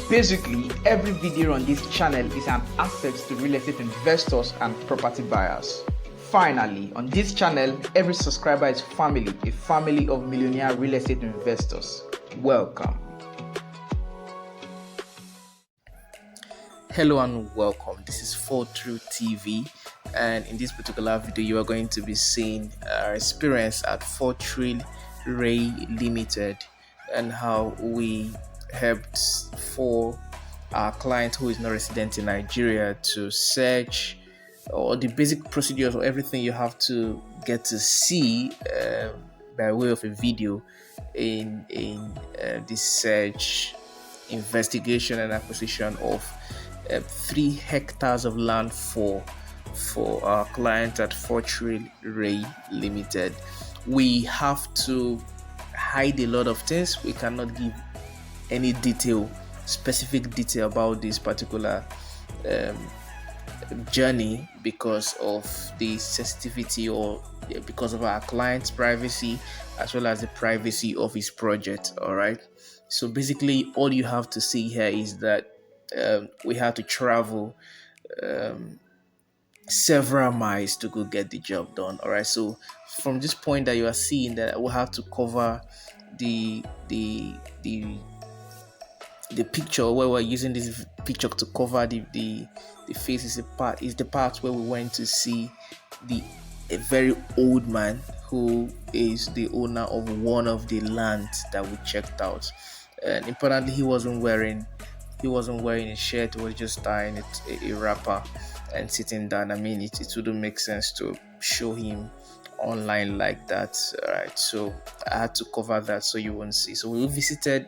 Basically, every video on this channel is an asset to real estate investors and property buyers. Finally, on this channel, every subscriber is family, a family of millionaire real estate investors. Welcome. Hello and welcome. This is Fortreal TV, and in this particular video you are going to be seeing our experience at Fortreal Rei Ltd and how we helped for our client who is not resident in Nigeria to search, or the basic procedures or everything you have to get to see by way of a video in this search, investigation and acquisition of 3 hectares of land for our client at Fortreal Rei Ltd. We have to hide a lot of things. We cannot give any specific detail about this particular journey because of the sensitivity or because of our client's privacy as well as the privacy of his project. All right, so basically all you have to see here is that we had to travel several miles to go get the job done. All right, so from this point that you are seeing that we have to cover the picture where we're using this picture to cover the face is the part where we went to see a very old man who is the owner of one of the lands that we checked out. And importantly, he wasn't wearing a shirt. He was just tying a wrapper and sitting down. I mean, it wouldn't make sense to show him online like that. All right, so I had to cover that so you won't see. So we visited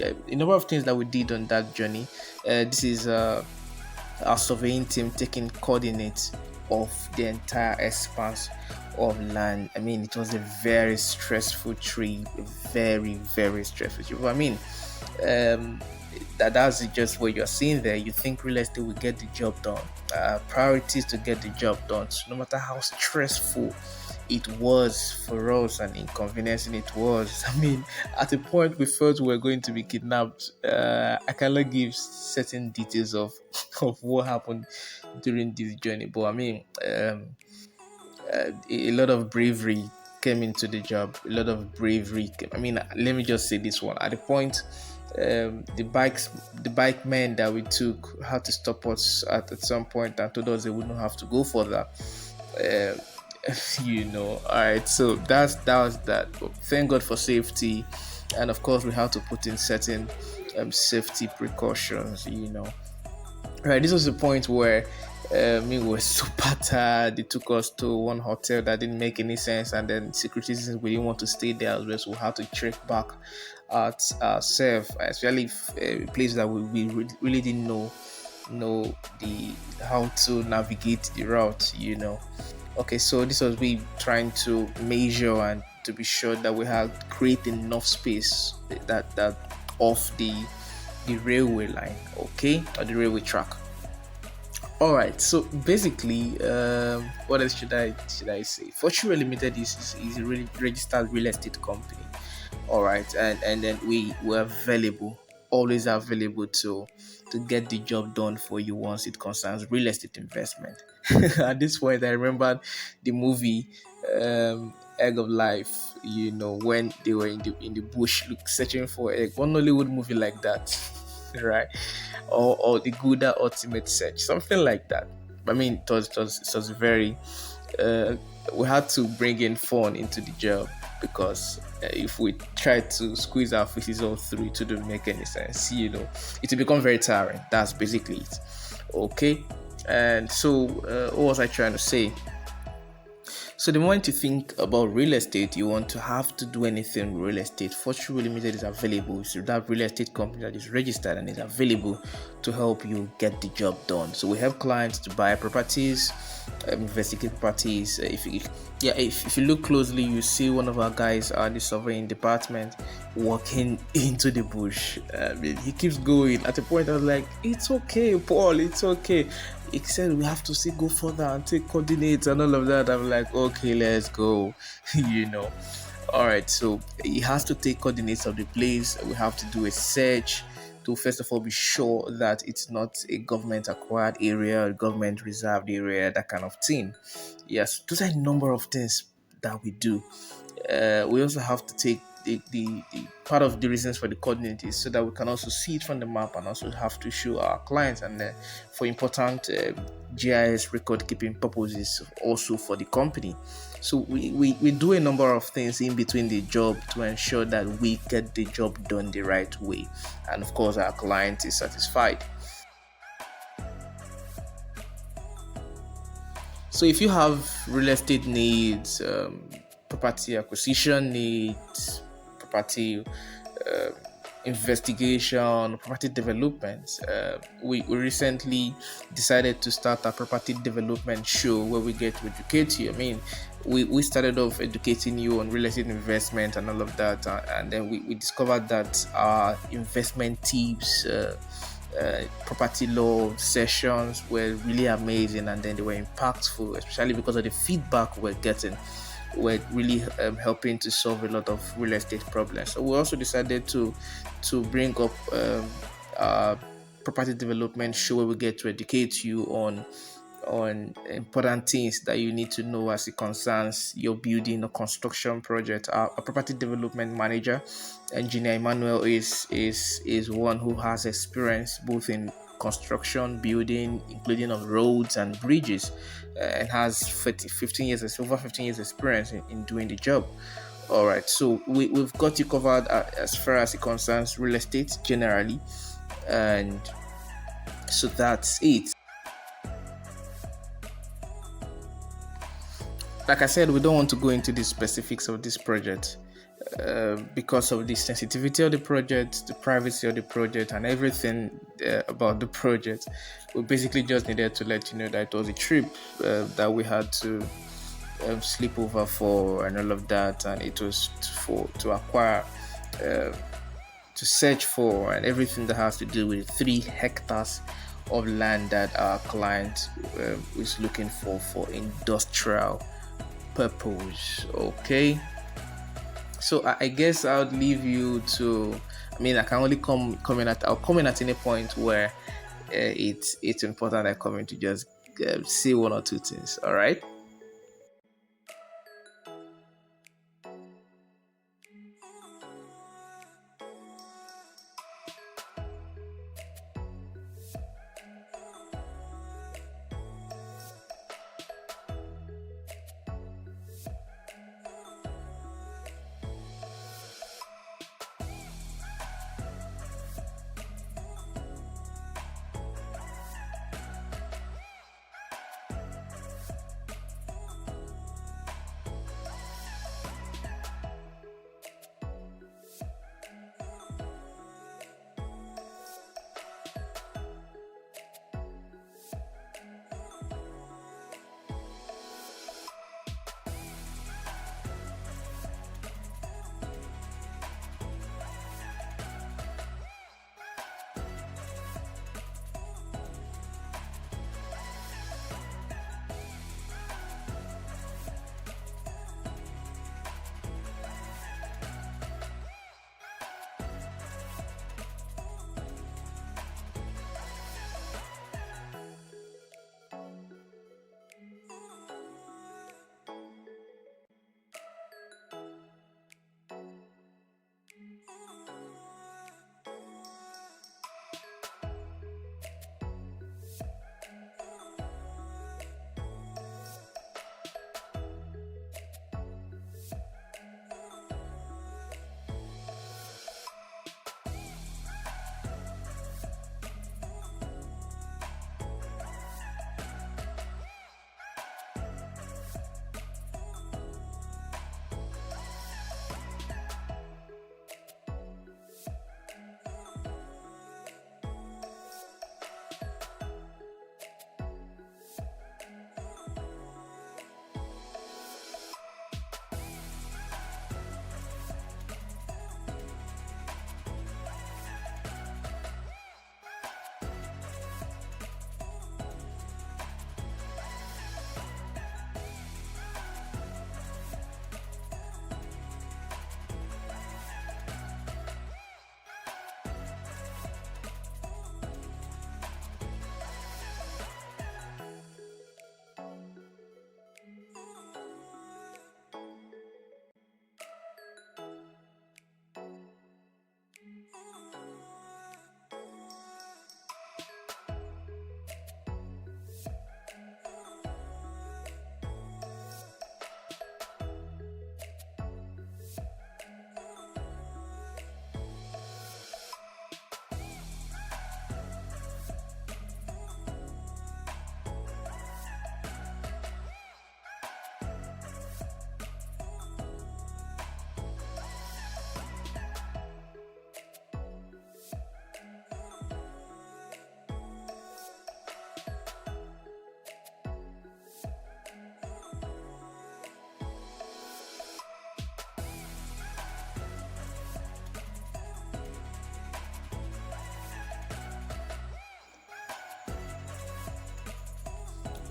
a number of things that we did on that journey. This is our surveying team taking coordinates of the entire expanse of land. I mean, it was a very stressful trip, very, very stressful trip. I mean, that's just what you're seeing there. You think real estate will get the job done. Priorities to get the job done. So no matter how stressful it was for us and inconveniencing it was. I mean, at a point we felt we were going to be kidnapped. I cannot give certain details of what happened during this journey, but I mean, a lot of bravery came into the job. A lot of bravery I mean, let me just say this one. At the point, the bike men that we took had to stop us at some point and told us they wouldn't have to go further. All right, so that was that. But thank God for safety, and of course we had to put in certain safety precautions. Right, this was the point where we were super tired. They took us to one hotel that didn't make any sense, and then securities we didn't want to stay there as well, so we had to trek back at ourselves, especially a place that we really didn't know how to navigate the route. Okay, so this was we trying to measure and to be sure that we had create enough space that off the railway line, okay, or the railway track. All right, so basically, what else should I say? Fortreal Ltd is a really registered real estate company. All right, and then we were available, always available to get the job done for you once it concerns real estate investment. At this point, I remember the movie Egg of Life. When they were in the bush searching for egg. One Hollywood movie like that, right? Or the Gouda Ultimate Search, something like that. I mean, it was very. We had to bring in fun into the job because if we try to squeeze our faces all through, it wouldn't make any sense. It will become very tiring. That's basically it. Okay. And so, what was I trying to say? So the moment you think about real estate, you want to have to do anything with real estate, Fortreal Ltd is available. So that real estate company that is registered and is available to help you get the job done. So we help clients to buy properties, investigate properties. If you look closely, you see one of our guys at the surveying department walking into the bush. He keeps going. At a point, I was like, "It's okay, Paul. It's okay." He said we have to go further and take coordinates and all of that. I'm like, okay, let's go. All right, so he has to take coordinates of the place. We have to do a search to first of all be sure that it's not a government acquired area, a government reserved area, that kind of thing. Yes, those are a number of things that we do. We also have to take the part of the reasons for the coordinate is so that we can also see it from the map and also have to show our clients, and for important GIS record keeping purposes also for the company. So we do a number of things in between the job to ensure that we get the job done the right way, and of course our client is satisfied. So if you have real estate needs, property acquisition needs, property uh, investigation, property development, we recently decided to start a property development show where we get to educate you. I mean, we started off educating you on real estate investment and all of that, and then we discovered that our investment tips, property law sessions were really amazing, and then they were impactful, especially because of the feedback we're getting. We're really helping to solve a lot of real estate problems. So we also decided to bring up a property development show where we get to educate you on important things that you need to know as it concerns your building or construction project. Our property development manager, engineer Emmanuel, is one who has experience both in construction, building, including of roads and bridges, and has 15 years, over 15 years experience in doing the job. All right, so we've got you covered as far as it concerns real estate generally, and so that's it. Like I said, we don't want to go into the specifics of this project because of the sensitivity of the project, the privacy of the project, and everything about the project. We basically just needed to let you know that it was a trip that we had to sleep over for and all of that, and it was to acquire, to search for, and everything that has to do with 3 hectares of land that our client is looking for industrial purpose. Okay, so I guess I would leave you to, I mean, I can only I'll come in at any point where it's important I come in to just say 1 or 2 things. All right.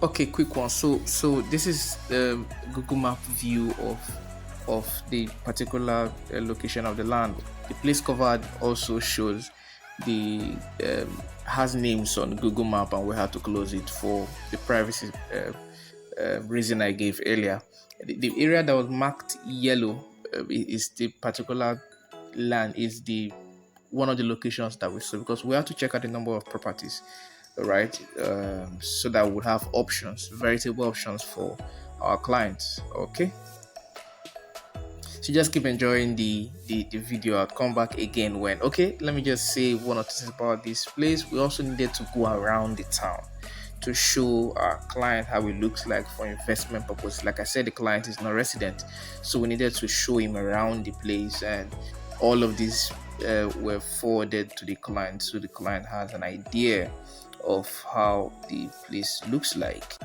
Okay, quick one. So this is the Google Map view of the particular location of the land. The place covered also shows the has names on Google Map, and we had to close it for the privacy reason I gave earlier. The area that was marked yellow is the particular land, is the one of the locations that we saw, because we have to check out the number of properties, right? So that we'll have options, veritable options for our clients. Okay, so just keep enjoying the video. I'll come back again when, okay, let me just say one or two things about this place. We also needed to go around the town to show our client how it looks like for investment purposes. Like I said, the client is not resident, so we needed to show him around the place, and all of these were forwarded to the client, so the client has an idea of how the place looks like.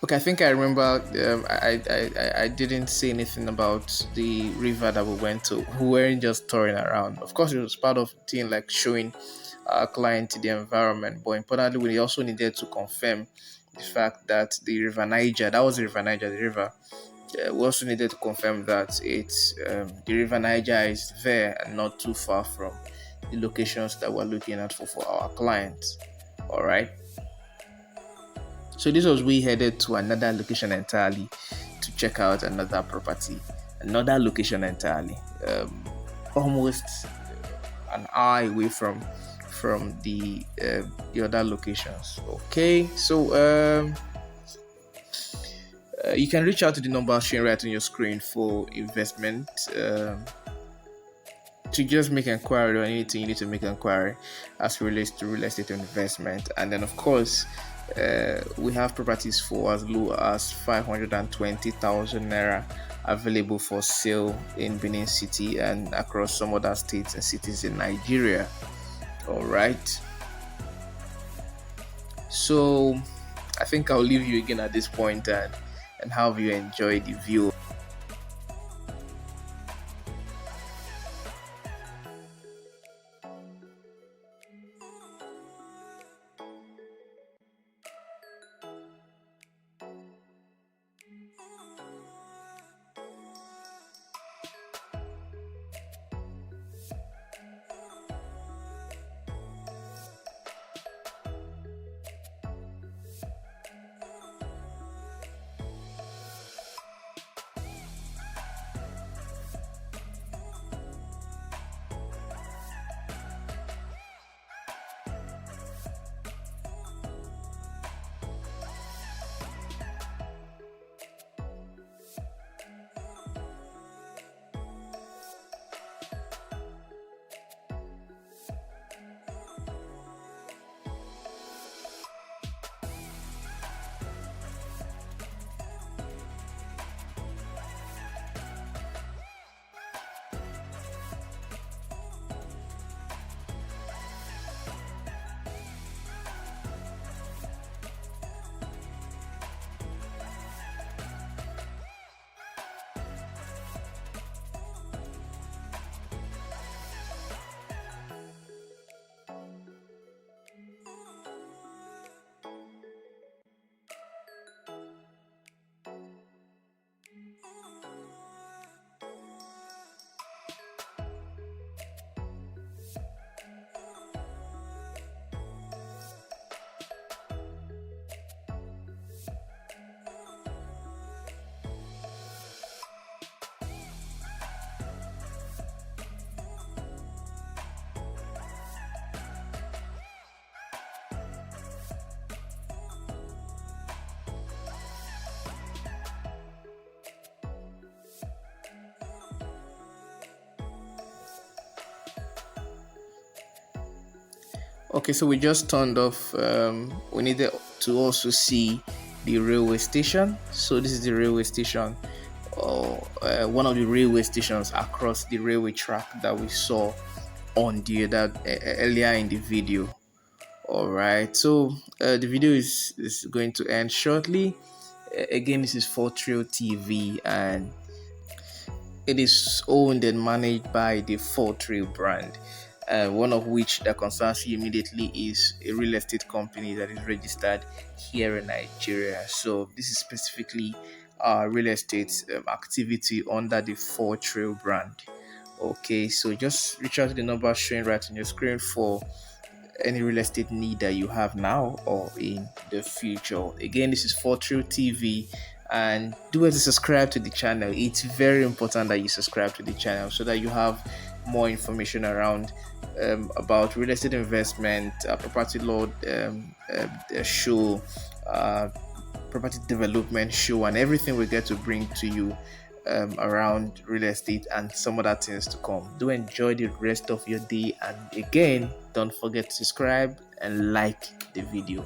Okay, I think I remember. I didn't say anything about the river that we went to. We weren't just touring around. Of course, it was part of the thing, like showing our client the environment. But importantly, we also needed to confirm the fact that the River Niger, that was the River Niger, the river. We also needed to confirm that it's the River Niger is there and not too far from the locations that we're looking at for our clients. All right. So this was we headed to another location entirely to check out another property, another location entirely, almost an hour away from the other locations. Okay, so you can reach out to the number shown right on your screen for investment. To just make inquiry or anything you need to make inquiry as relates to real estate investment. And then of course we have properties for as low as 520,000 naira available for sale in Benin City and across some other states and cities in Nigeria. All right, so I think I'll leave you again at this point and have you enjoy the view. Okay, so we just turned off. We needed to also see the railway station. So this is the railway station, or one of the railway stations across the railway track that we saw on the other earlier in the video. All right, so the video is going to end shortly. Again, this is Fortreal TV, and it is owned and managed by the Fortreal brand, one of which that concerns you immediately is a real estate company that is registered here in Nigeria. So this is specifically real estate activity under the Fortreal brand. Okay, so just reach out to the number showing right on your screen for any real estate need that you have now or in the future. Again, this is Fortreal TV, and do as to subscribe to the channel. It's very important that you subscribe to the channel so that you have more information around about real estate investment, property law show, property development show, and everything we get to bring to you around real estate and some other things to come. Do enjoy the rest of your day, and again, don't forget to subscribe and like the video.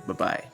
Bye bye.